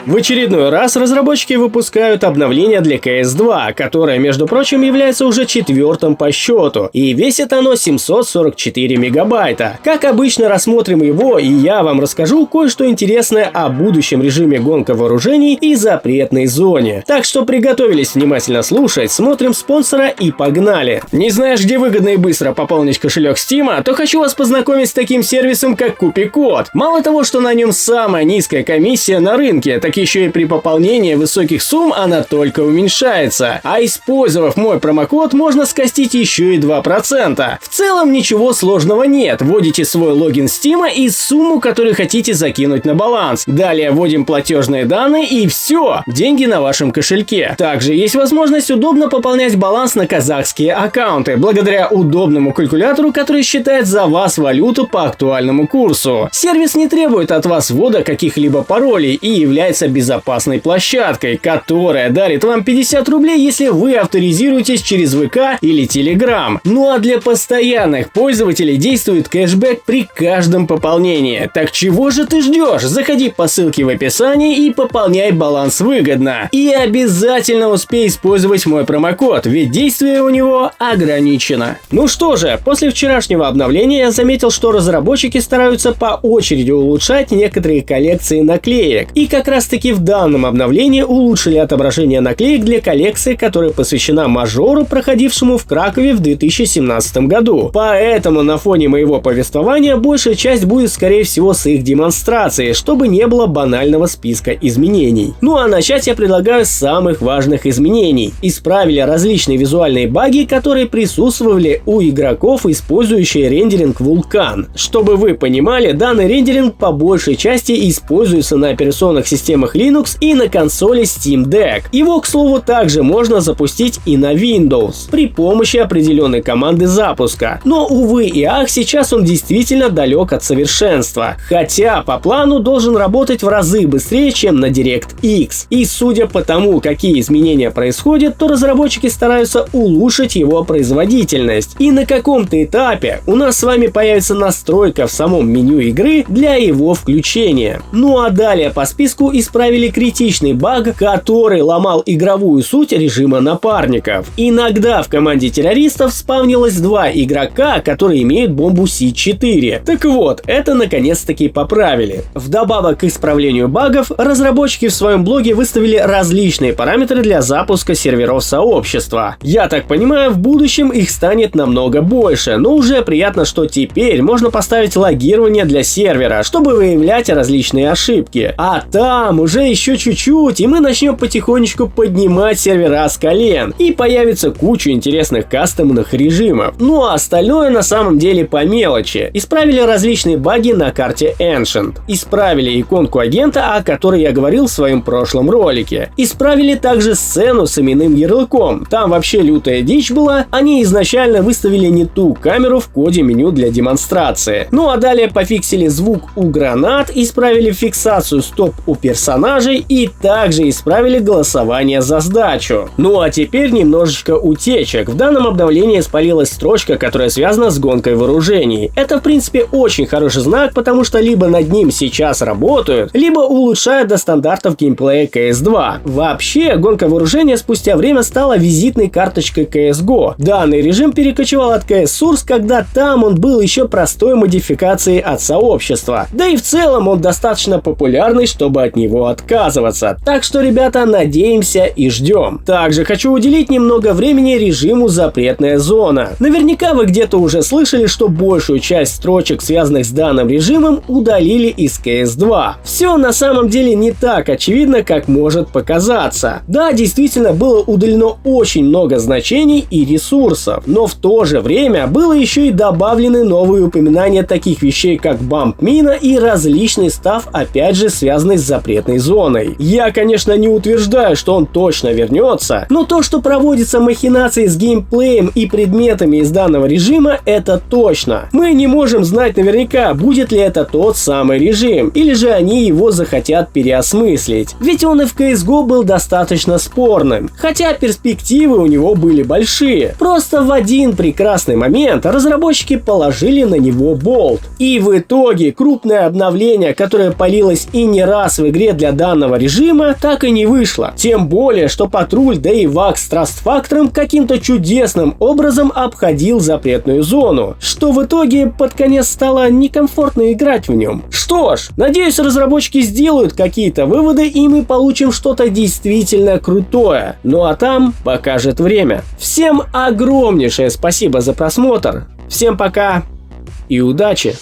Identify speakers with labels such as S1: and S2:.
S1: В очередной раз разработчики выпускают обновление для CS2, которое, между прочим, является уже 4-м по счету, и весит оно 744 мегабайта. Как обычно, рассмотрим его, и я вам расскажу кое-что интересное о будущем режиме гонка вооружений и запретной зоне. Так что приготовились внимательно слушать, смотрим спонсора и погнали. Не знаешь, где выгодно и быстро пополнить кошелек Steam, то хочу вас познакомить с таким сервисом, как Купи-код. Мало того, что на нем самая низкая комиссия на рынке, так еще и при пополнении высоких сумм она только уменьшается. А использовав мой промокод, можно скостить еще и 2%. В целом ничего сложного нет. Вводите свой логин Steam и сумму, которую хотите закинуть на баланс. Далее вводим платежные данные и все, деньги на вашем кошельке. Также есть возможность удобно пополнять баланс на казахские аккаунты, благодаря удобному калькулятору, который считает за вас валюту по актуальному курсу. Сервис не требует от вас ввода каких-либо паролей и является безопасной площадкой, которая дарит вам 50 рублей, если вы авторизируетесь через ВК или Telegram. Ну а для постоянных пользователей действует кэшбэк при каждом пополнении. Так чего же ты ждешь? Заходи по ссылке в описании и пополняй баланс выгодно. И обязательно успей использовать мой промокод, ведь действие у него ограничено. Ну что же, после вчерашнего обновления я заметил, что разработчики стараются по очереди улучшать некоторые коллекции наклеек. И как раз таки в данном обновлении улучшили отображение наклеек для коллекции, которая посвящена мажору, проходившему в Кракове в 2017 году. Поэтому на фоне моего повествования большая часть будет, скорее всего, с их демонстрацией, чтобы не было банального списка изменений. Ну а начать я предлагаю с самых важных изменений. Исправили различные визуальные баги, которые присутствовали у игроков, использующие рендеринг Vulkan. Чтобы вы понимали, данный рендеринг по большей части используется на операционных системах Linux и на консоли Steam Deck. Его, к слову, также можно запустить и на Windows при помощи определенной команды запуска. Но, увы и ах, сейчас он действительно далек от совершенства. Хотя по плану должен работать в разы быстрее, чем на DirectX. И судя по тому, какие изменения происходят, то разработчики стараются улучшить его производительность. И на каком-то этапе у нас с вами появится настройка в самом меню игры для его включения. Ну а далее по списку исправили критичный баг, который ломал игровую суть режима напарников. Иногда в команде террористов спавнилось 2 игрока, которые имеют бомбу C4. Так вот, это наконец-таки поправили. Вдобавок к исправлению багов, разработчики в своем блоге выставили различные параметры для запуска серверов сообщества. Я так понимаю, в будущем их станет намного больше, но уже приятно, что теперь можно поставить логирование для сервера, чтобы выявлять различные ошибки. А там уже еще чуть-чуть, и мы начнем потихонечку поднимать сервера с колен, и появится куча интересных кастомных режимов. Ну а остальное на самом деле по мелочи. Исправили различные баги на карте Ancient. Исправили иконку агента, о которой я говорил в своем прошлом ролике. Исправили также сцену с именным ярлыком. Там вообще лютая дичь была, они изначально выставили не ту камеру в коде меню для демонстрации. Ну а далее пофиксили звук у гранат, исправили фиксацию стоп у персонажей и также исправили голосование за сдачу. Ну а теперь немножечко утечек. В данном обновлении спалилась строчка, которая связана с гонкой вооружений. Это в принципе очень хороший знак, потому что либо над ним сейчас работают, либо улучшают до стандартов геймплея CS2. Вообще, гонка вооружения спустя время стала визитной карточкой CSGO. Данный режим перекочевал от CS Source, когда там он был еще простой модификацией от сообщества. Да и в целом он достаточно популярный, чтобы от него отказываться. Так что, ребята, надеемся и ждем. Также хочу уделить немного времени режиму запретная зона. Наверняка вы где-то уже слышали, что большую часть строчек, связанных с данным режимом, удалили из CS2. Все на самом деле не так очевидно, как может показаться. Да, действительно было удалено очень много значений и ресурсов, но в то же время было еще и добавлены новые упоминания таких вещей, как бамп-мина и различный став, опять же связанный с запретной зоной. Я, конечно, не утверждаю, что он точно вернется, но то, что проводятся махинации с геймплеем и предметами из данного режима, это точно. Мы не можем знать наверняка, будет ли это тот самый режим, или же они его захотят переосмыслить. Ведь он и в CSGO был достаточно спорным, хотя перспективы у него были большие. Просто в один прекрасный момент разработчики положили на него болт. И в итоге крупное обновление, которое палилось и не раз в игре для данного режима так и не вышло. Тем более, что патруль, да и ВАК с Trust Factor каким-то чудесным образом обходил запретную зону, что в итоге под конец стало некомфортно играть в нем. Что ж, надеюсь, разработчики сделают какие-то выводы, и мы получим что-то действительно крутое. Ну а там покажет время. Всем огромнейшее спасибо за просмотр. Всем пока и удачи!